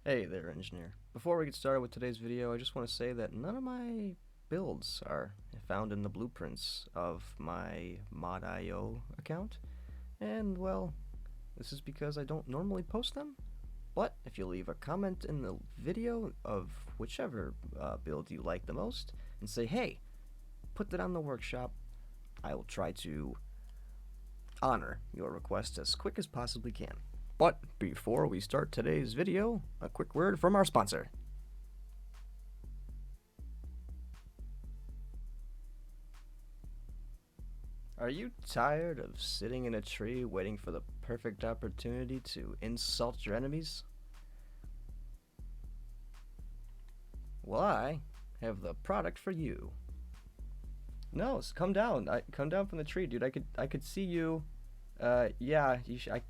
Hey there, engineer. Before we get started with today's video, I just want to say that none of my builds are found in the blueprints of my mod.io account, and well, this is because I don't normally post them. But if you leave a comment in the video of whichever build you like the most and say, hey, put that on the workshop, I will try to honor your request as quick as possibly can. But before we start today's video, a quick word from our sponsor. Are you tired of sitting in a tree waiting for the perfect opportunity to insult your enemies? Well, I have the product for you. No, come down. Come down from the tree, dude. I could see you. Yeah,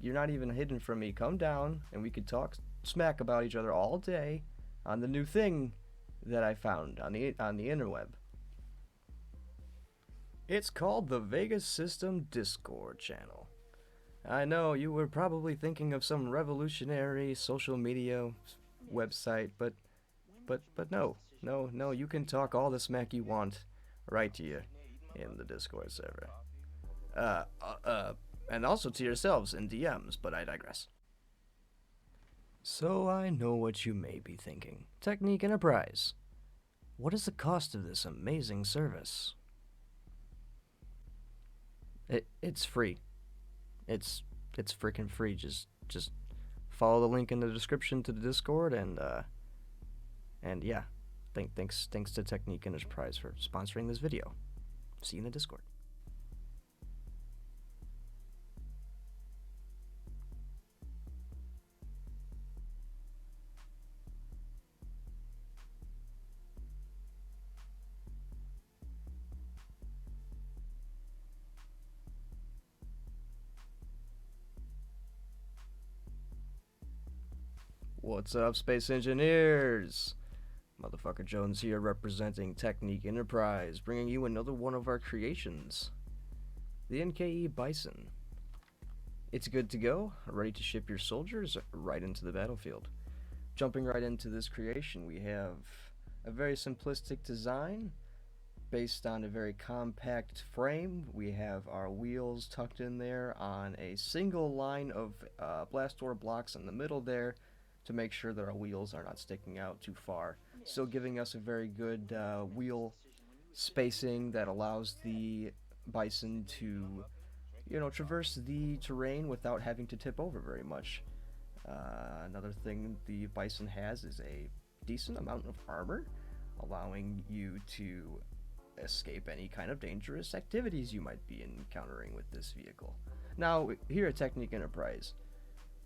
you're not even hidden from me. Come down, and we could talk smack about each other all day on the new thing that I found on the interweb. It's called the Vega System Discord channel. I know you were probably thinking of some revolutionary social media website, but no, you can talk all the smack you want right to you in the Discord server. Uh, uh, uh, and also to yourselves in DMs, but I digress. So I know what you may be thinking. Technique Enterprise. What is the cost of this amazing service? It's free. It's freaking free. Just follow the link in the description to the Discord and yeah. Thanks to Technique Enterprise for sponsoring this video. See you in the Discord. What's up, Space Engineers? Motherfucker Jones here representing Technique Enterprise, bringing you another one of our creations. The NKE Bison. It's good to go, ready to ship your soldiers right into the battlefield. Jumping right into this creation, we have a very simplistic design based on a very compact frame. We have our wheels tucked in there on a single line of blast door blocks in the middle there to make sure that our wheels are not sticking out too far. Still giving us a very good wheel spacing that allows the Bison to, traverse the terrain without having to tip over very much. Another thing the Bison has is a decent amount of armor, allowing you to escape any kind of dangerous activities you might be encountering with this vehicle. Now, here at Technique Enterprise,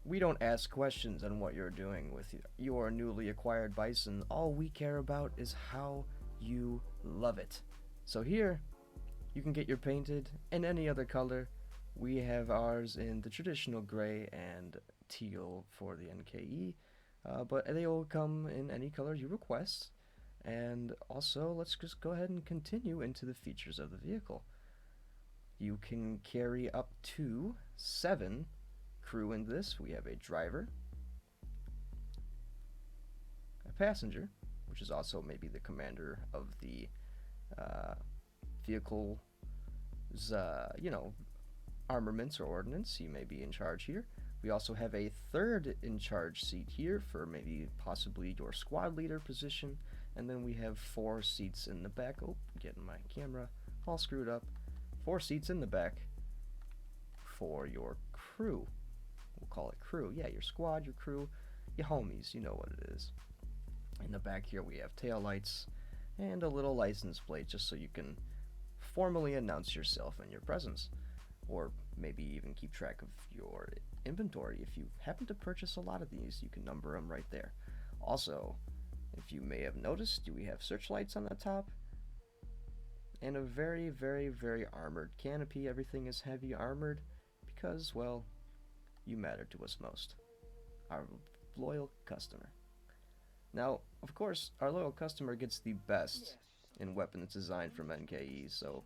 we don't ask questions on what you're doing with your newly acquired Bison. All we care about is how you love it. So here, you can get your painted in any other color. We have ours in the traditional gray and teal for the NKE, but they will come in any color you request. And also, let's just go ahead and continue into the features of the vehicle. You can carry up to 7 crew in this. We have a driver, a passenger, which is also maybe the commander of the vehicle's, armaments or ordnance. He may be in charge here. We also have a third in charge seat here for maybe possibly your squad leader position. And then we have 4 seats in the back. Oh, getting my camera all screwed up. 4 seats in the back for your crew. We'll call it crew. Yeah, your squad, your crew, your homies, you know what it is. In the back here we have tail lights and a little license plate just so you can formally announce yourself and your presence. Or maybe even keep track of your inventory. If you happen to purchase a lot of these, you can number them right there. Also, if you may have noticed, we have searchlights on the top and a very, very, very armored canopy. Everything is heavy armored because, well, you matter to us most, our loyal customer. Now, of course, our loyal customer gets the best in weapons design from NKE, so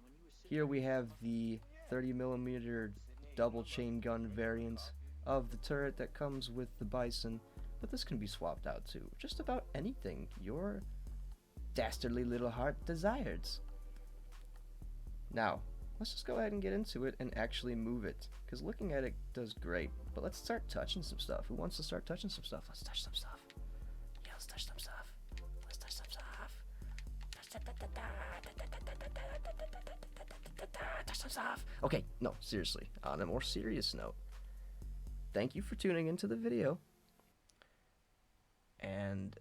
here we have the 30mm double chain gun variant of the turret that comes with the Bison. but this can be swapped out to just about anything your dastardly little heart desires. Now, let's just go ahead and get into it and actually move it, because looking at it does great, but let's start touching some stuff. Who wants to start touching some stuff? Let's touch some stuff. Yeah, let's touch some stuff. Let's touch some stuff. Touch some stuff. Okay, no, seriously, on a more serious note, thank you for tuning into the video, and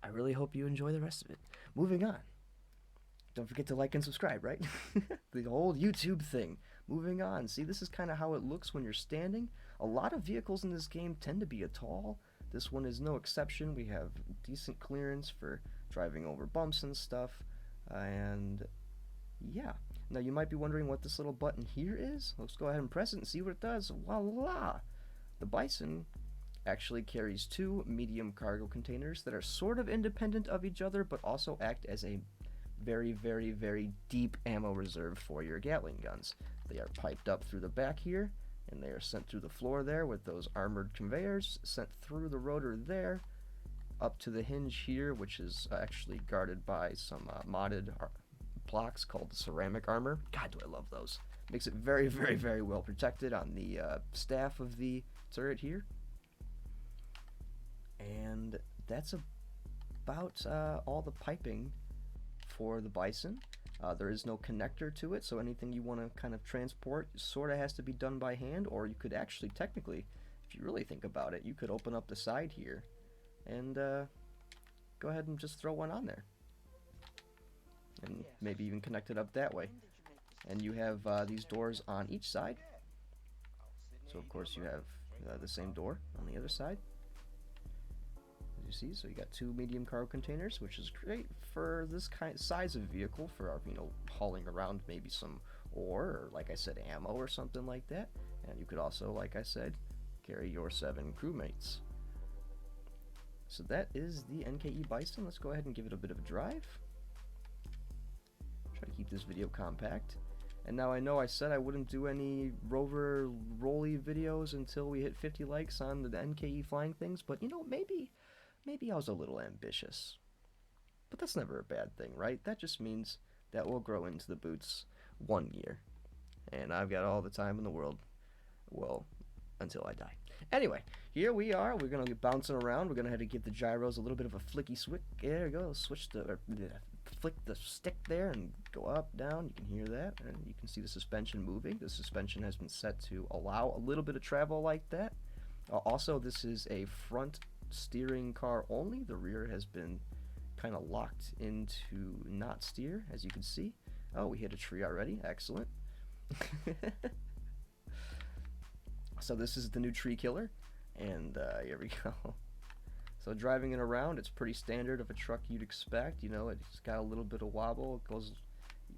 I really hope you enjoy the rest of it. Moving on. Don't forget to like and subscribe, right? The whole YouTube thing. Moving on. See, this is kind of how it looks when you're standing. A lot of vehicles in this game tend to be a tall. This one is no exception. We have decent clearance for driving over bumps and stuff. And yeah. Now you might be wondering what this little button here is. Let's go ahead and press it and see what it does. Voila! The Bison actually carries 2 medium cargo containers that are sort of independent of each other, but also act as a very, very, very deep ammo reserve for your Gatling guns. They are piped up through the back here, and they are sent through the floor there with those armored conveyors, sent through the rotor there, up to the hinge here, which is actually guarded by some modded blocks called ceramic armor. God, do I love those. Makes it very, very, very well protected on the staff of the turret here. And that's about all the piping for the Bison. There is no connector to it, so anything you want to kind of transport sort of has to be done by hand, or you could actually, technically, if you really think about it, you could open up the side here and go ahead and just throw one on there. And maybe even connect it up that way. And you have these doors on each side. So of course you have the same door on the other side. You see, so you got 2 medium cargo containers, which is great for this size of vehicle, for hauling around maybe some ore, or like I said, ammo or something like that. And you could also, like I said, carry your 7 crewmates. So that is the NKE Bison. Let's go ahead and give it a bit of a drive. Try to keep this video compact. And now I know I said I wouldn't do any rover rolly videos until we hit 50 likes on the NKE flying things, but maybe I was a little ambitious. But that's never a bad thing, right? That just means that we'll grow into the boots 1 year. And I've got all the time in the world. Well, until I die. Anyway, here we are. We're going to be bouncing around. We're going to have to give the gyros a little bit of a flicky switch. There we go. Flick the stick there and go up, down. You can hear that. And you can see the suspension moving. The suspension has been set to allow a little bit of travel like that. Also, this is a front steering car only. The rear has been kind of locked into not steer, as you can see. Oh, we hit a tree already. Excellent. So this is the new tree killer, and here we go. So driving it around, it's pretty standard of a truck you'd expect. It's got a little bit of wobble.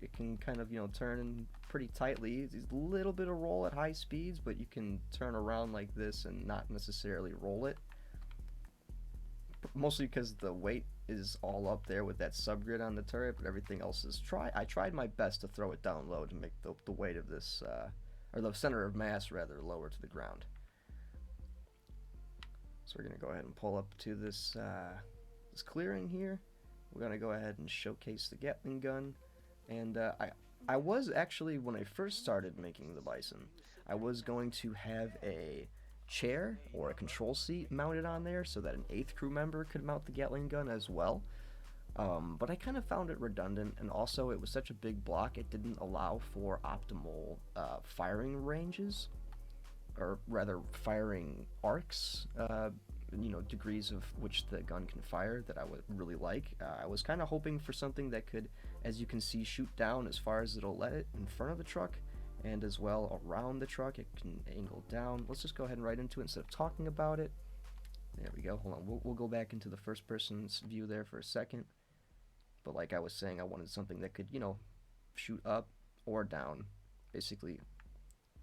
It can kind of turn in pretty tightly. It's a little bit of roll at high speeds, but you can turn around like this and not necessarily roll it. Mostly because the weight is all up there with that subgrid on the turret, but everything else is I tried my best to throw it down low to make the weight of this, or the center of mass rather, lower to the ground. So we're going to go ahead and pull up to this clearing here. We're going to go ahead and showcase the Gatling gun. And I was actually, when I first started making the Bison, I was going to have a chair or a control seat mounted on there so that an 8th crew member could mount the Gatling gun as well. But I kind of found it redundant, and also it was such a big block it didn't allow for optimal firing ranges, or rather firing arcs, degrees of which the gun can fire that I would really like. I was kind of hoping for something that could, as you can see, shoot down as far as it'll let it in front of the truck, and as well around the truck it can angle down. Let's just go ahead and right into it instead of talking about it. There we go. Hold on, we'll go back into the first person's view there for a second. But like I was saying, I wanted something that could, shoot up or down, basically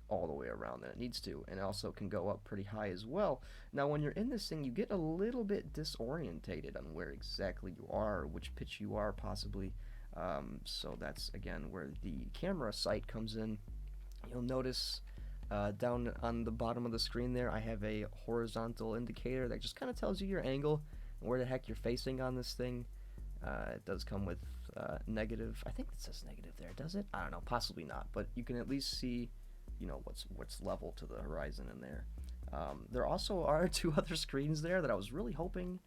all the way around that it needs to, and also can go up pretty high as well. Now when you're in this thing, you get a little bit disorientated on where exactly you are, or which pitch you are possibly. So that's again where the camera sight comes in. You'll notice Down on the bottom of the screen there, I have a horizontal indicator that just kind of tells you your angle and where the heck you're facing on this thing. It does come with negative. I think it says negative there, does it? I don't know, possibly not, but you can at least see, you know, what's level to the horizon in there. There also are 2 other screens there that I was really hoping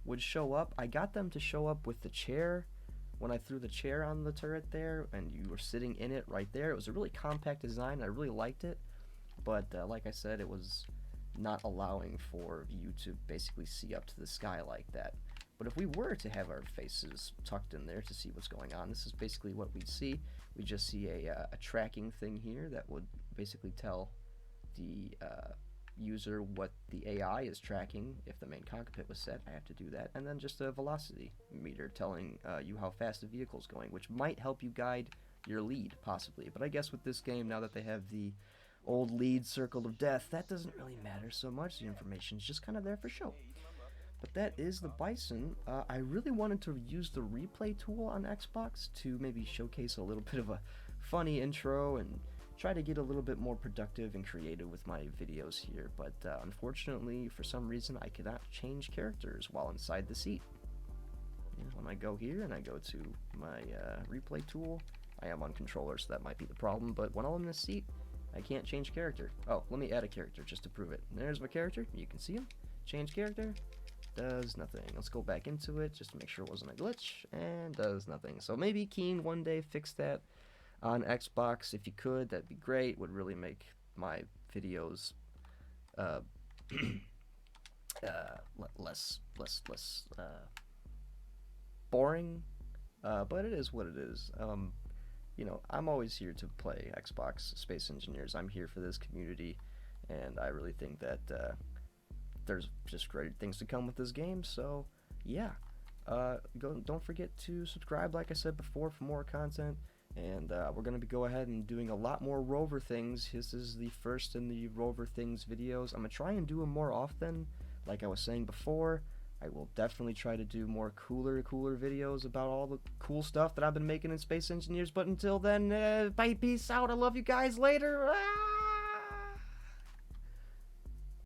would show up. I got them to show up with the chair when I threw the chair on the turret there, and you were sitting in it right there. It was a really compact design. I really liked it, but like I said, it was not allowing for you to basically see up to the sky like that. But if we were to have our faces tucked in there to see what's going on, this is basically what we'd see. We just see a tracking thing here that would basically tell the user what the AI is tracking. If the main cockpit was set, I have to do that. And then just a velocity meter telling you how fast the vehicle's going, which might help you guide your lead, possibly. But I guess with this game, now that they have the old lead circle of death, that doesn't really matter so much. The information's just kind of there for show. But that is the Bison. I really wanted to use the replay tool on Xbox to maybe showcase a little bit of a funny intro and try to get a little bit more productive and creative with my videos here, but unfortunately, for some reason, I cannot change characters while inside the seat. When I go here and I go to my replay tool, I am on controller, so that might be the problem, but when I'm in the seat, I can't change character. Oh, let me add a character just to prove it. There's my character. You can see him. Change character. Does nothing. Let's go back into it just to make sure it wasn't a glitch, and does nothing. So maybe Keen one day fix that on Xbox. If you could, that'd be great. Would really make my videos less boring, but it is what it is. You know, I'm always here to play Xbox Space Engineers. I'm here for this community, and I really think that there's just great things to come with this game. So yeah, don't forget to subscribe, like I said before, for more content. And we're going to go ahead and doing a lot more rover things. This is the first in the rover things videos. I'm going to try and do them more often. Like I was saying before, I will definitely try to do more cooler videos about all the cool stuff that I've been making in Space Engineers. But until then, bye, peace out. I love you guys. Later. Ah!